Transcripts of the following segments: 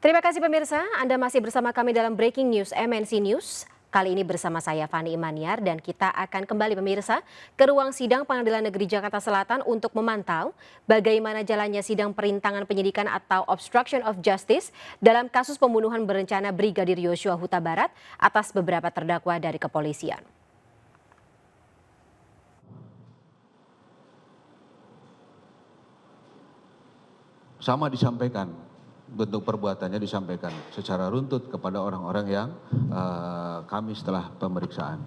Terima kasih pemirsa, Anda masih bersama kami dalam Breaking News MNC News. Kali ini bersama saya Fani Imaniar dan kita akan kembali pemirsa ke ruang sidang Pengadilan Negeri Jakarta Selatan untuk memantau bagaimana jalannya sidang perintangan penyidikan atau obstruction of justice dalam kasus pembunuhan berencana Brigadir Yosua Huta Barat atas beberapa terdakwa dari kepolisian. Sama disampaikan, bentuk perbuatannya disampaikan secara runtut kepada orang-orang yang kami setelah pemeriksaan.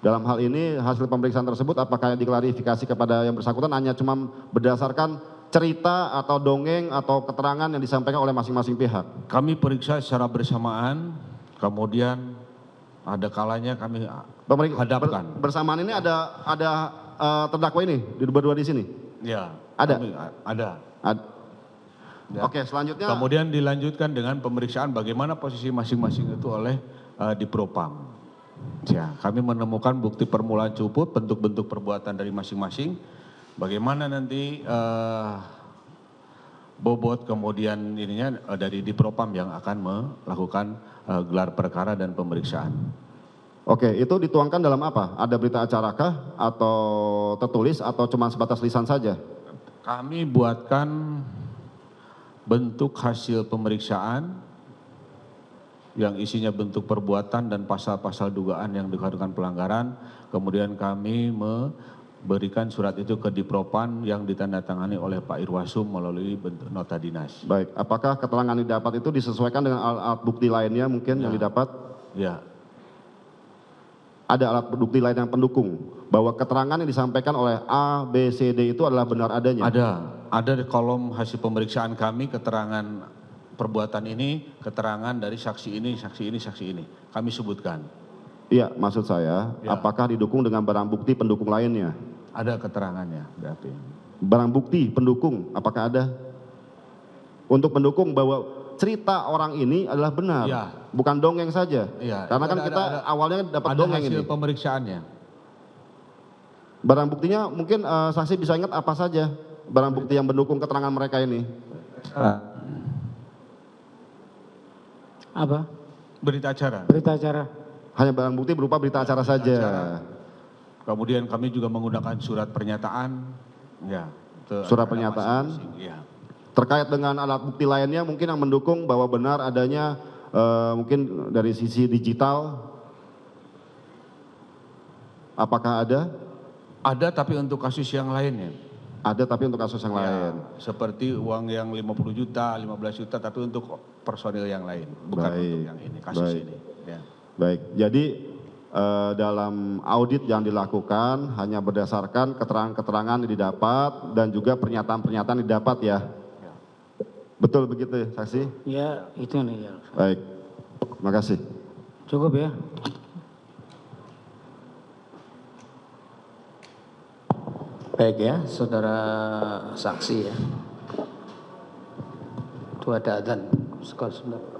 Dalam hal ini hasil pemeriksaan tersebut apakah diklarifikasi kepada yang bersangkutan hanya cuma berdasarkan cerita atau dongeng atau keterangan yang disampaikan oleh masing-masing pihak? Kami periksa secara bersamaan, kemudian ada kalanya kami hadapkan. Bersamaan ini ada terdakwa ini berdua di sini? Ya, ada. Ada. Ya. Oke, selanjutnya. Kemudian dilanjutkan dengan pemeriksaan bagaimana posisi masing-masing itu oleh di Propam. Ya, kami menemukan bukti permulaan cukup, bentuk-bentuk perbuatan dari masing-masing. Bagaimana nanti bobot kemudian ininya dari di Propam yang akan melakukan gelar perkara dan pemeriksaan. Oke, itu dituangkan dalam apa? Ada berita acarakah atau tertulis atau cuma sebatas lisan saja? Kami buatkan bentuk hasil pemeriksaan yang isinya bentuk perbuatan dan pasal-pasal dugaan yang dikatakan pelanggaran. Kemudian kami memberikan surat itu ke Dipropan yang ditandatangani oleh Pak Irwasum melalui bentuk nota dinas. Baik, apakah keterangan yang didapat itu disesuaikan dengan alat bukti lainnya mungkin yang didapat? Ya. Ada alat bukti lain yang pendukung bahwa keterangan yang disampaikan oleh A, B, C, D itu adalah benar adanya? Ada di kolom hasil pemeriksaan kami keterangan perbuatan ini, keterangan dari saksi ini, saksi ini, saksi ini. Kami sebutkan. Iya, maksud saya, ya. Apakah didukung dengan barang bukti pendukung lainnya? Ada keterangannya, berarti. Barang bukti pendukung, apakah ada? Untuk pendukung bahwa cerita orang ini adalah benar, ya. Bukan dongeng saja. Ya, karena kan kita awalnya dapat dongeng ini. Ada hasil pemeriksaaannya. Barang buktinya mungkin saksi bisa ingat apa saja barang bukti yang mendukung keterangan mereka ini? Apa? Berita acara. Berita acara. Hanya barang bukti berupa berita acara saja. Kemudian kami juga menggunakan surat pernyataan. Ya. Surat pernyataan. Ya. Terkait dengan alat bukti lainnya mungkin yang mendukung bahwa benar adanya mungkin dari sisi digital. Apakah ada? Ada tapi untuk kasus yang lainnya. Ada tapi untuk kasus yang lain. Seperti uang yang 50 juta, 15 juta tapi untuk personil yang lain. Bukan untuk yang ini, kasus ini. Ya. Baik, jadi dalam audit yang dilakukan hanya berdasarkan keterangan-keterangan yang didapat dan juga pernyataan-pernyataan yang didapat ya. Betul begitu saksi? Ya, itu nih ya. Baik, terima kasih. Cukup ya. Baik ya, saudara saksi ya. Itu ada adzan. Sebentar.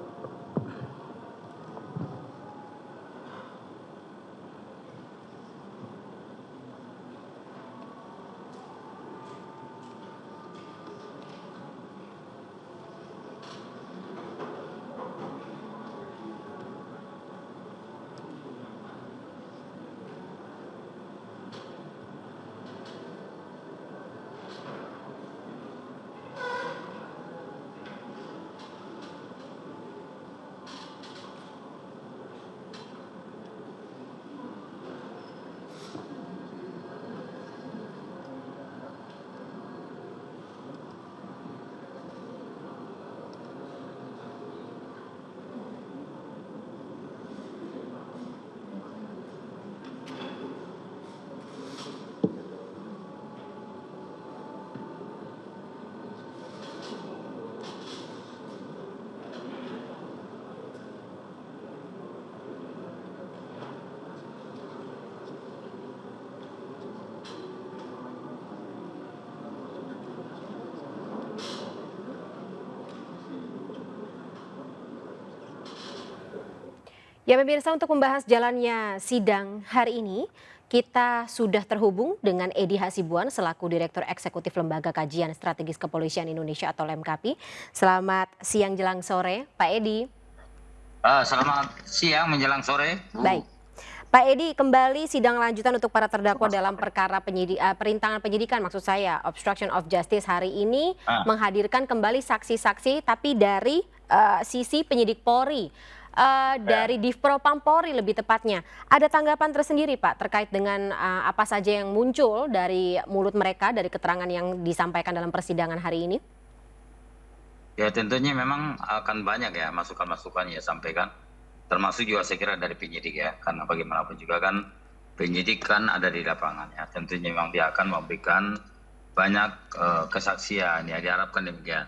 Ya pemirsa, untuk membahas jalannya sidang hari ini, kita sudah terhubung dengan Edi Hasibuan selaku Direktur Eksekutif Lembaga Kajian Strategis Kepolisian Indonesia atau LEMKAPI. Selamat siang jelang sore, Pak Edi. Selamat siang menjelang sore. Baik. Pak Edi, kembali sidang lanjutan untuk para terdakwa dalam perkara perintangan penyidikan, maksud saya obstruction of justice hari ini menghadirkan kembali saksi-saksi tapi dari sisi penyidik Polri. Dari Divpropam Polri lebih tepatnya. Ada tanggapan tersendiri Pak terkait dengan apa saja yang muncul dari mulut mereka, dari keterangan yang disampaikan dalam persidangan hari ini? Ya tentunya memang akan banyak ya masukan-masukan ya sampaikan. Termasuk juga saya kira dari penyidik ya. Karena bagaimanapun juga kan penyidik kan ada di lapangan ya. Tentunya memang dia akan memberikan banyak kesaksian ya, diharapkan demikian.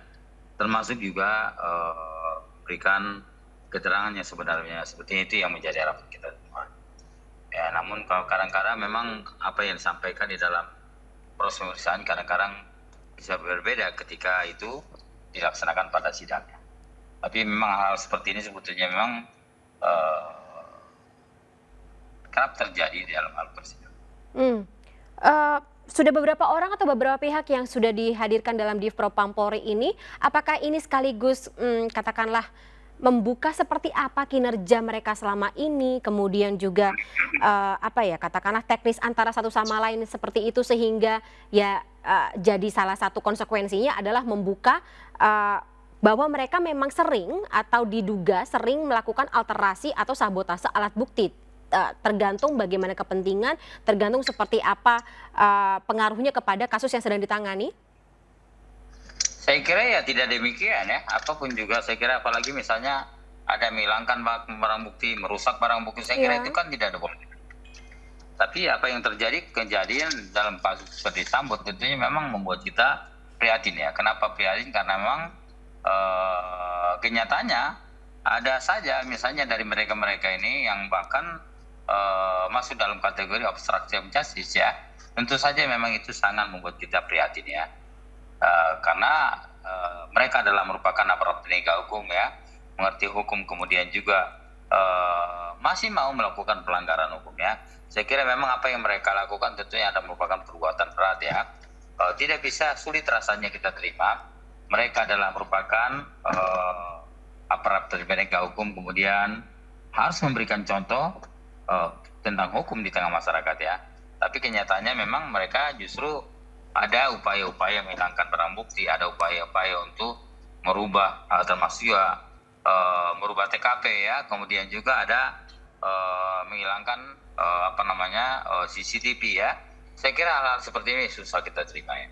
Termasuk juga berikan keterangannya sebenarnya, seperti itu yang menjadi harapan kita semua. Ya, namun kalau kadang-kadang memang apa yang disampaikan di dalam proses pemeriksaan kadang-kadang bisa berbeda ketika itu dilaksanakan pada sidangnya. Tapi memang hal seperti ini sebetulnya memang kerap terjadi di dalam hal persidangan. Sudah beberapa orang atau beberapa pihak yang sudah dihadirkan dalam Divpropam Polri ini, apakah ini sekaligus katakanlah membuka seperti apa kinerja mereka selama ini, kemudian juga katakanlah teknis antara satu sama lain seperti itu sehingga ya jadi salah satu konsekuensinya adalah membuka bahwa mereka memang sering atau diduga sering melakukan alterasi atau sabotase alat bukti. Tergantung bagaimana kepentingan, tergantung seperti apa pengaruhnya kepada kasus yang sedang ditangani. Saya kira ya tidak demikian ya, apapun juga saya kira apalagi misalnya ada menghilangkan barang bukti, merusak barang bukti, saya kira itu kan tidak ada boleh. Tapi apa yang terjadi kejadian dalam kasus seperti Sambo tentunya memang membuat kita prihatin ya. Kenapa prihatin? Karena memang kenyataannya ada saja misalnya dari mereka-mereka ini yang bahkan masuk dalam kategori obstruction of justice ya. Tentu saja memang itu sangat membuat kita prihatin ya. Karena mereka adalah merupakan aparat penegak hukum ya, mengerti hukum, kemudian juga masih mau melakukan pelanggaran hukum ya. Saya kira memang apa yang mereka lakukan tentunya ada merupakan perbuatan berat ya. Tidak bisa, sulit rasanya kita terima. Mereka adalah merupakan aparat penegak hukum, kemudian harus memberikan contoh tentang hukum di tengah masyarakat ya. Tapi kenyataannya memang mereka justru ada upaya-upaya menghilangkan barang bukti, ada upaya-upaya untuk merubah, termasuk juga merubah TKP ya, kemudian juga ada menghilangkan CCTV ya. Saya kira hal-hal seperti ini susah kita terima ya.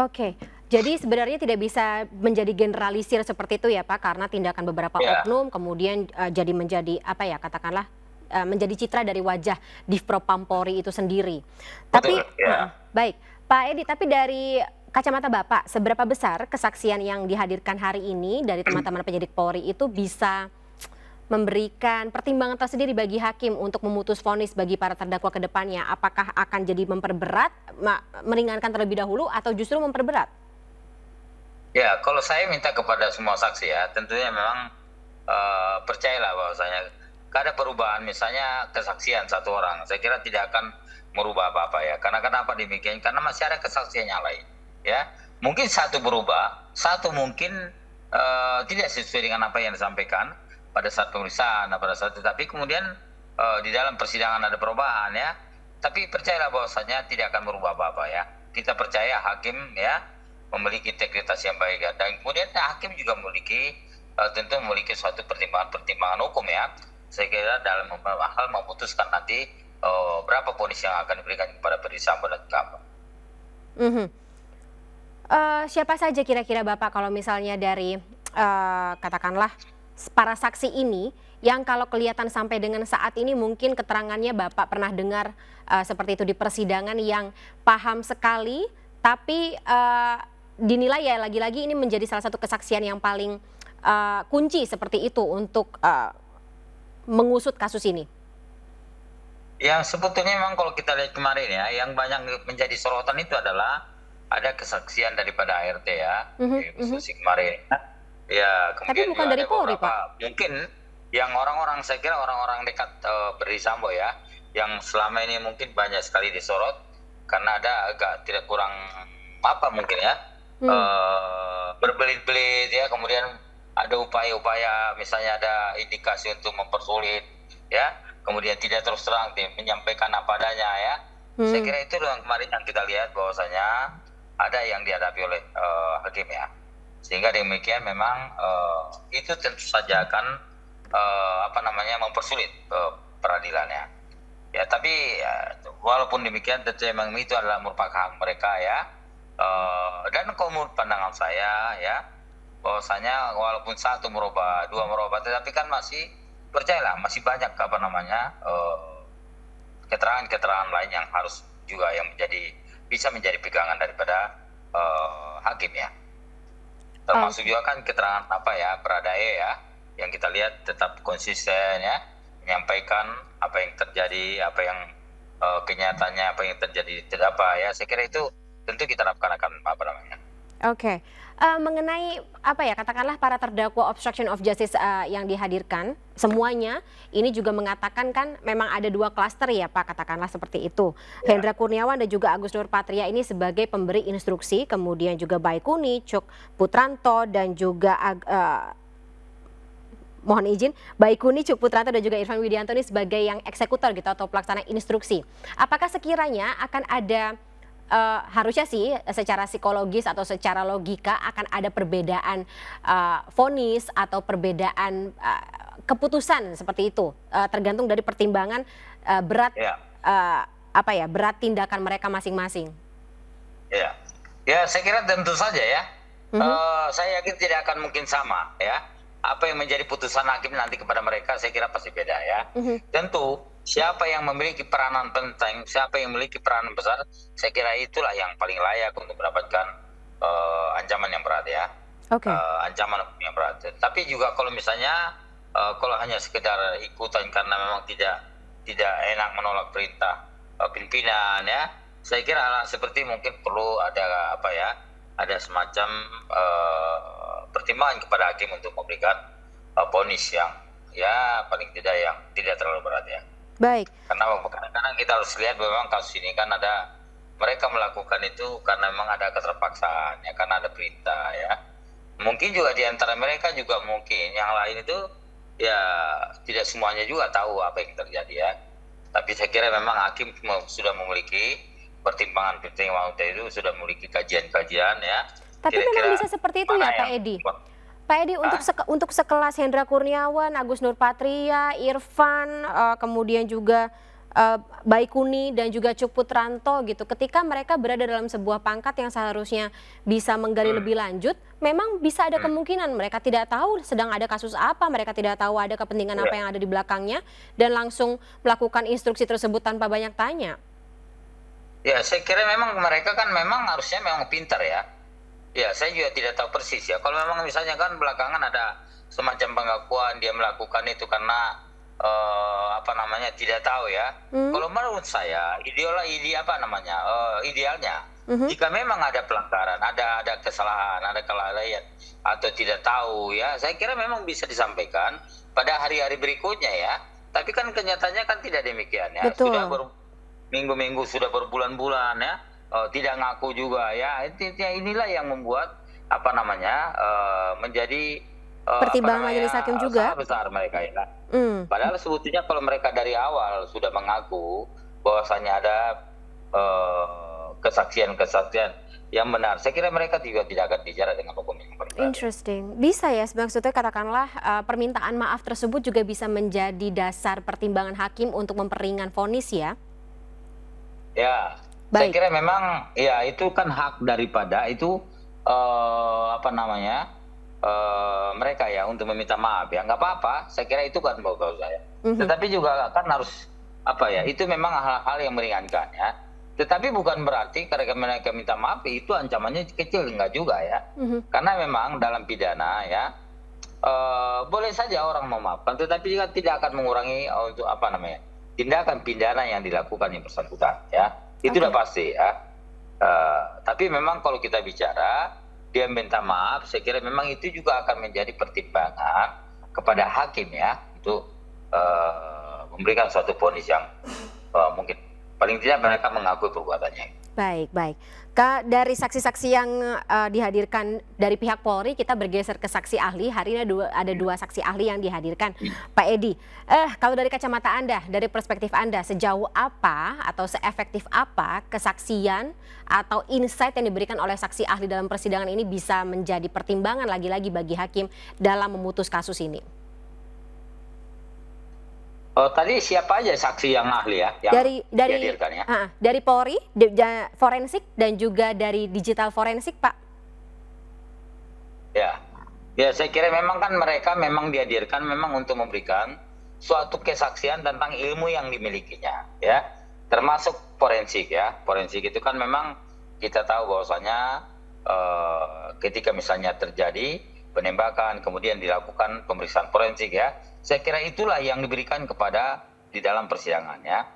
Oke, jadi sebenarnya tidak bisa menjadi generalisir seperti itu ya Pak, karena tindakan beberapa oknum kemudian jadi menjadi katakanlah menjadi citra dari wajah Divpropam Polri itu sendiri. Tapi baik. Pak Edi, tapi dari kacamata Bapak, seberapa besar kesaksian yang dihadirkan hari ini dari teman-teman penyidik Polri itu bisa memberikan pertimbangan tersendiri bagi hakim untuk memutus vonis bagi para terdakwa ke depannya? Apakah akan jadi memperberat, meringankan terlebih dahulu, atau justru memperberat? Ya, kalau saya minta kepada semua saksi ya, tentunya memang percayalah bahwasanya ada perubahan, misalnya kesaksian satu orang, saya kira tidak akan merubah apa-apa ya. Karena kenapa demikian? Karena masih ada kesaksian yang lain ya. Mungkin satu berubah, satu mungkin tidak sesuai dengan apa yang disampaikan pada saat pemeriksaan, tetapi kemudian di dalam persidangan ada perubahan ya. Tapi percayalah bahwasanya tidak akan merubah apa-apa ya. Kita percaya hakim ya memiliki integritas yang baik ya. Dan kemudian hakim juga tentu memiliki suatu pertimbangan hukum ya. Saya kira dalam hal memutuskan nanti berapa vonis yang akan diberikan kepada Ferdy Sambo dan kawan. Siapa saja kira-kira Bapak kalau misalnya dari katakanlah para saksi ini yang kalau kelihatan sampai dengan saat ini mungkin keterangannya Bapak pernah dengar seperti itu di persidangan, yang paham sekali tapi dinilai ya lagi-lagi ini menjadi salah satu kesaksian yang paling kunci seperti itu untuk mengusut kasus ini? Yang sebetulnya memang kalau kita lihat kemarin ya, yang banyak menjadi sorotan itu adalah ada kesaksian daripada ART ya, diskusi kemarin. Ya, tapi bukan dari Polri, Pak. Mungkin yang orang-orang, saya kira orang-orang dekat Ferdy Sambo ya, yang selama ini mungkin banyak sekali disorot karena ada agak tidak kurang apa mungkin ya berbelit-belit ya, kemudian ada upaya-upaya misalnya ada indikasi untuk mempersulit ya, kemudian tidak terus terang menyampaikan apa adanya ya. Saya kira itu yang kemarin yang kita lihat bahwasanya ada yang dihadapi oleh hakim ya, sehingga demikian memang itu tentu saja akan mempersulit peradilannya ya. Tapi walaupun demikian tentu memang itu adalah merupakan hak mereka ya. Dan kalau menurut pandangan saya ya, bahwasanya walaupun satu merubah, dua merubah, tetapi kan masih percayalah masih banyak keterangan-keterangan lain yang harus juga yang bisa menjadi pegangan daripada hakim ya. Termasuk juga kan keterangan Baradae ya, yang kita lihat tetap konsisten ya, menyampaikan apa yang terjadi, apa yang kenyataannya, apa yang terjadi tidak apa ya. Saya kira itu tentu kita harapkan akan Oke. Mengenai katakanlah para terdakwa obstruction of justice yang dihadirkan semuanya ini juga mengatakan kan memang ada 2 klaster ya Pak, katakanlah seperti itu. Hendra Kurniawan dan juga Agus Nurpatria ini sebagai pemberi instruksi, kemudian juga Baikuni, Cuk Putranto dan juga mohon izin, Baikuni, Cuk Putranto dan juga Irfan Widianto ini sebagai yang eksekutor gitu atau pelaksana instruksi. Apakah sekiranya akan ada harusnya sih secara psikologis atau secara logika akan ada perbedaan vonis atau perbedaan keputusan seperti itu, tergantung dari pertimbangan berat berat tindakan mereka masing-masing. Ya, saya kira tentu saja ya. Saya yakin tidak akan mungkin sama ya. Apa yang menjadi putusan hakim nanti kepada mereka saya kira pasti beda ya. Tentu siapa yang memiliki peranan penting, siapa yang memiliki peranan besar, saya kira itulah yang paling layak untuk mendapatkan ancaman yang berat ya. Ancaman yang berat. Tapi juga kalau misalnya kalau hanya sekedar ikutan karena memang tidak enak menolak perintah pimpinan ya, saya kira hal seperti mungkin perlu ada semacam pertimbangan kepada hakim untuk memberikan vonis yang ya paling tidak yang tidak terlalu berat ya. Baik. Karena kadang-kadang kita harus lihat bahwa kasus ini kan ada mereka melakukan itu karena memang ada keterpaksaan ya, karena ada perintah ya. Mungkin juga di antara mereka juga mungkin yang lain itu ya tidak semuanya juga tahu apa yang terjadi ya. Tapi saya kira memang hakim sudah memiliki pertimbangan-pertimbangan itu, sudah memiliki kajian-kajian ya. Tapi memang bisa seperti itu ya Pak Edi? Pak Edi, untuk sekelas Hendra Kurniawan, Agus Nurpatria, Irfan, kemudian juga Baikuni dan juga Cuk Putranto gitu, ketika mereka berada dalam sebuah pangkat yang seharusnya bisa menggali lebih lanjut, memang bisa ada kemungkinan mereka tidak tahu sedang ada kasus apa, mereka tidak tahu ada kepentingan apa yang ada di belakangnya, dan langsung melakukan instruksi tersebut tanpa banyak tanya. Ya, saya kira memang mereka kan memang harusnya memang pintar ya. Ya, saya juga tidak tahu persis ya. Kalau memang misalnya kan belakangan ada semacam pengakuan dia melakukan itu karena tidak tahu ya. Kalau menurut saya idealnya jika memang ada pelanggaran, ada kesalahan, ada kelalaian atau tidak tahu ya, saya kira memang bisa disampaikan pada hari-hari berikutnya ya. Tapi kan kenyataannya kan tidak demikian ya. Betul. Sudah minggu-minggu, sudah berbulan-bulan ya. Tidak ngaku juga ya. Inilah yang membuat menjadi pertimbangan majelis hakim juga besar mereka ya. Padahal sebetulnya kalau mereka dari awal sudah mengaku bahwasanya ada kesaksian-kesaksian yang benar, saya kira mereka juga tidak akan bicara dengan hukum yang benar. Interesting. Bisa ya, maksudnya katakanlah permintaan maaf tersebut juga bisa menjadi dasar pertimbangan hakim untuk memperingan vonis ya? Ya. Baik. Saya kira memang ya itu kan hak daripada itu mereka ya untuk meminta maaf ya, nggak apa-apa. Saya kira itu kan bagi saya. Tetapi juga kan harus itu memang hal-hal yang meringankan ya. Tetapi bukan berarti karena mereka minta maaf itu ancamannya kecil, enggak juga ya. Karena memang dalam pidana ya boleh saja orang memaafkan, tetapi juga tidak akan mengurangi untuk tindakan pidana yang dilakukan yang bersangkutan ya. Itu udah pasti ya. Tapi memang kalau kita bicara dia minta maaf, saya kira memang itu juga akan menjadi pertimbangan kepada hakim ya untuk memberikan suatu vonis yang mungkin paling tidak mereka mengakui perbuatannya. Baik, baik. Kak, dari saksi-saksi yang dihadirkan dari pihak Polri, kita bergeser ke saksi ahli. Hari ini ada dua saksi ahli yang dihadirkan. Pak Edi, kalau dari kacamata Anda, dari perspektif Anda, sejauh apa atau seefektif apa kesaksian atau insight yang diberikan oleh saksi ahli dalam persidangan ini bisa menjadi pertimbangan lagi-lagi bagi hakim dalam memutus kasus ini? Tadi siapa aja saksi yang ahli ya? Yang dihadirkan ya? Dari Polri, forensik dan juga dari digital forensik, Pak. Ya, saya kira memang kan mereka memang dihadirkan memang untuk memberikan suatu kesaksian tentang ilmu yang dimilikinya, ya, termasuk forensik ya. Forensik itu kan memang kita tahu bahwasanya ketika misalnya terjadi penembakan, kemudian dilakukan pemeriksaan forensik ya. Saya kira itulah yang diberikan kepada di dalam persidangan ya.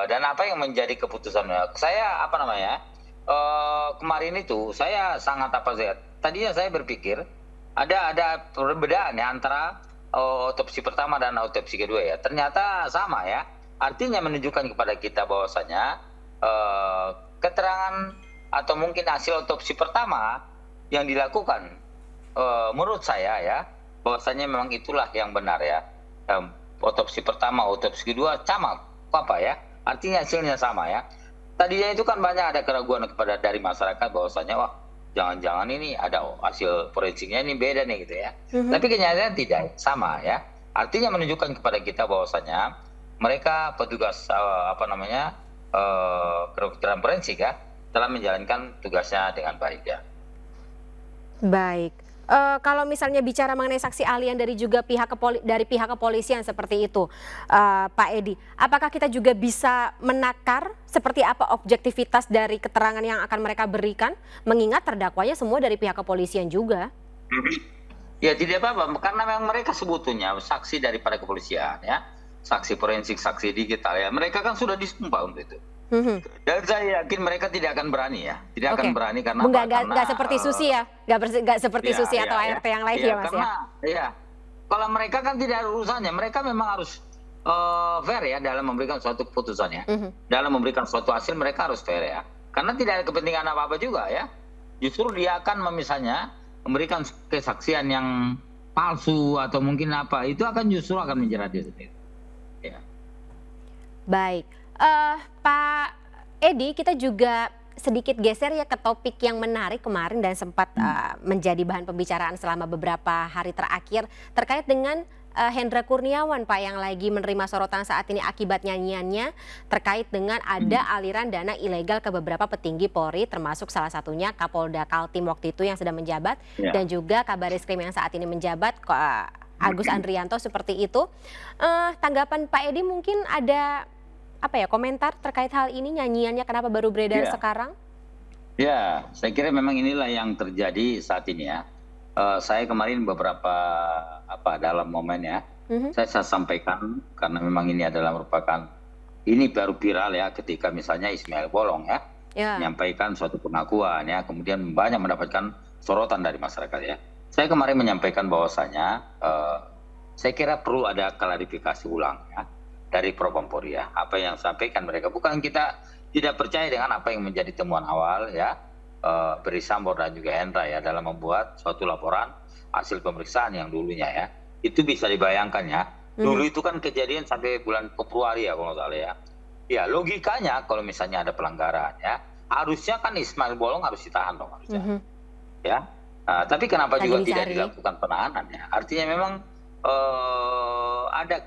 Dan apa yang menjadi keputusan saya kemarin itu saya sangat tadinya saya berpikir ada perbedaan ya antara otopsi pertama dan otopsi kedua ya. Ternyata sama ya. Artinya menunjukkan kepada kita bahwasanya keterangan atau mungkin hasil otopsi pertama yang dilakukan menurut saya ya, bahwasanya memang itulah yang benar ya. Otopsi pertama, otopsi kedua sama apa ya? Artinya hasilnya sama ya. Tadinya itu kan banyak ada keraguan dari masyarakat bahwasanya wah jangan-jangan ini ada hasil forensiknya ini beda nih gitu ya. Tapi kenyataannya tidak sama ya. Artinya menunjukkan kepada kita bahwasanya mereka petugas kedokteran forensik ya telah menjalankan tugasnya dengan baik ya. Baik. Kalau misalnya bicara mengenai saksi ahli yang dari pihak kepolisian seperti itu, Pak Edi, apakah kita juga bisa menakar seperti apa objektivitas dari keterangan yang akan mereka berikan, mengingat terdakwanya semua dari pihak kepolisian juga? Ya tidak apa-apa, karena memang mereka sebetulnya saksi daripada kepolisian ya, saksi forensik, saksi digital ya, mereka kan sudah disumpah untuk itu. Dan saya yakin mereka tidak akan berani ya, tidak akan berani karena nggak seperti Susi ya, nggak seperti Susi atau ART yang lain ya Mas karena, ya. Kalau mereka kan tidak ada urusannya, mereka memang harus fair ya dalam memberikan suatu keputusan ya, dalam memberikan suatu hasil mereka harus fair ya, karena tidak ada kepentingan apa-apa juga ya, justru dia akan misalnya memberikan kesaksian yang palsu atau mungkin apa, itu akan justru akan menjerat dia sendiri. Ya. Baik. Pak Edi, kita juga sedikit geser ya ke topik yang menarik kemarin dan sempat menjadi bahan pembicaraan selama beberapa hari terakhir terkait dengan Hendra Kurniawan, Pak, yang lagi menerima sorotan saat ini akibat nyanyiannya terkait dengan ada aliran dana ilegal ke beberapa petinggi Polri, termasuk salah satunya Kapolda Kaltim waktu itu yang sedang menjabat dan juga Kabareskrim yang saat ini menjabat Agus Andrianto seperti itu. Tanggapan Pak Edi mungkin ada komentar terkait hal ini, nyanyiannya kenapa baru beredar sekarang? Ya, saya kira memang inilah yang terjadi saat ini ya. Saya kemarin beberapa dalam momen ya, saya sampaikan karena memang ini adalah merupakan ini baru viral ya ketika misalnya Ismail Bolong ya menyampaikan suatu pengakuan ya, kemudian banyak mendapatkan sorotan dari masyarakat ya. Saya kemarin menyampaikan bahwasanya saya kira perlu ada klarifikasi ulang ya dari Propam-Polri ya, apa yang sampaikan mereka, bukan kita tidak percaya dengan apa yang menjadi temuan awal ya, Ferdy Sambo dan juga Hendra ya dalam membuat suatu laporan hasil pemeriksaan yang dulunya ya, itu bisa dibayangkan ya, dulu itu kan kejadian sampai bulan Februari ya kalau nggak salah ya, ya logikanya kalau misalnya ada pelanggaran ya, harusnya kan Ismail Bolong harus ditahan dong harusnya, ya, tapi kenapa juga tidak dilakukan penahanan ya, artinya memang ada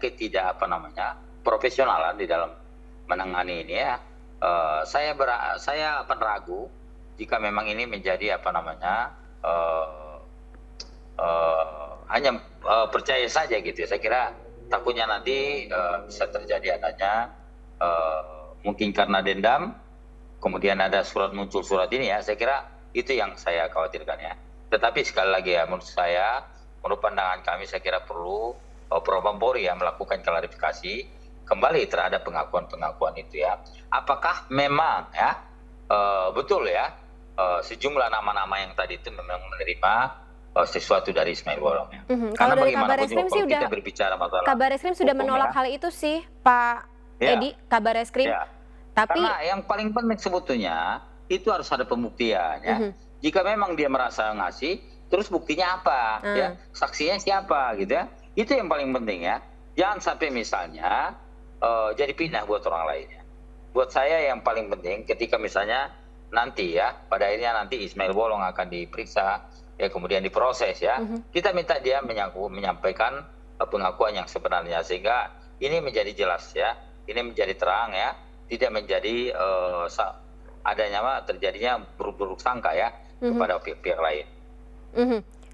profesionalan di dalam menangani ini ya. Saya ragu jika memang ini menjadi hanya percaya saja gitu ya. Saya kira takutnya nanti bisa terjadi adanya mungkin karena dendam, kemudian ada muncul surat ini ya. Saya kira itu yang saya khawatirkan ya. Tetapi sekali lagi ya, menurut pandangan kami saya kira perlu Propam-Polri yang melakukan klarifikasi kembali terhadap pengakuan-pengakuan itu ya. Apakah memang ya betul ya sejumlah nama-nama yang tadi itu memang menerima sesuatu dari Ismail Bolong ya. Kalau dari Kabareskrim sih kita berbicara masalah Kabareskrim sudah menolak hal itu sih, Pak Ya. Edi, kabar eskrim. Ya. Tapi Karena yang paling penting sebetulnya itu harus ada pembuktian ya. Jika memang dia merasa ngasih, terus buktinya apa ya? Saksinya siapa gitu ya? Itu yang paling penting ya. Jangan sampai misalnya jadi pindah buat orang lainnya. Buat saya yang paling penting ketika misalnya nanti ya, pada akhirnya nanti Ismail Bolong akan diperiksa, ya kemudian diproses ya. Kita minta dia menyampaikan pengakuan yang sebenarnya sehingga ini menjadi jelas ya, ini menjadi terang ya, tidak menjadi terjadinya buruk-buruk sangka ya kepada pihak-pihak lain.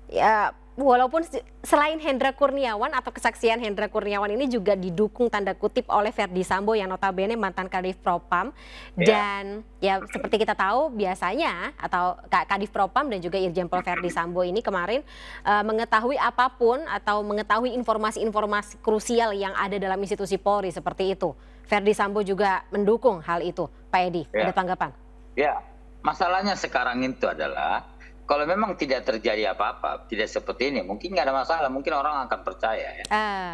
ya walaupun selain Hendra Kurniawan atau kesaksian Hendra Kurniawan ini juga didukung tanda kutip oleh Verdi Sambo yang notabene mantan Kadif Propam dan ya seperti kita tahu biasanya atau Kadif Propam dan juga Irjen Pol Verdi Sambo ini kemarin mengetahui apapun atau mengetahui informasi-informasi krusial yang ada dalam institusi Polri seperti itu. Verdi Sambo juga mendukung hal itu. Pak Edi, ada tanggapan? Ya, masalahnya sekarang itu adalah kalau memang tidak terjadi apa-apa, tidak seperti ini, mungkin nggak ada masalah, mungkin orang akan percaya ya.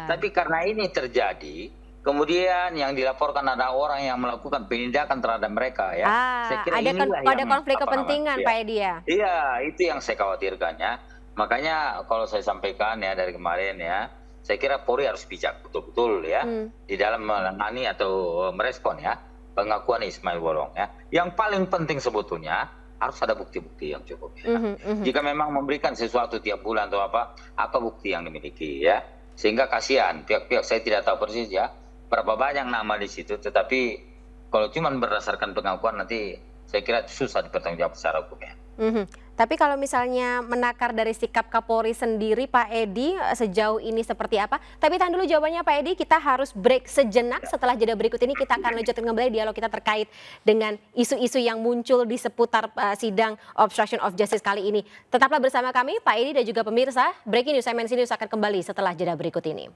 Tapi karena ini terjadi, kemudian yang dilaporkan ada orang yang melakukan penindakan terhadap mereka ya. Saya kira ada konflik kepentingan Pak Edi ya? Iya, itu yang saya khawatirkan ya. Makanya kalau saya sampaikan ya dari kemarin ya, saya kira Polri harus bijak betul-betul ya di dalam menangani atau merespon ya pengakuan Ismail Bolong ya. Yang paling penting sebetulnya harus ada bukti-bukti yang cukup ya. Jika memang memberikan sesuatu tiap bulan atau apa bukti yang dimiliki ya. Sehingga kasihan pihak-pihak, saya tidak tahu persis ya berapa banyak nama di situ, tetapi kalau cuma berdasarkan pengakuan nanti saya kira susah dipertanggungjawab secara hukum ya. Tapi kalau misalnya menakar dari sikap Kapolri sendiri Pak Edi sejauh ini seperti apa? Tapi tahan dulu jawabannya Pak Edi, kita harus break sejenak. Setelah jeda berikut ini kita akan lanjutkan kembali dialog kita terkait dengan isu-isu yang muncul di seputar sidang obstruction of justice kali ini. Tetaplah bersama kami Pak Edi dan juga pemirsa. Breaking News MNC News akan kembali setelah jeda berikut ini.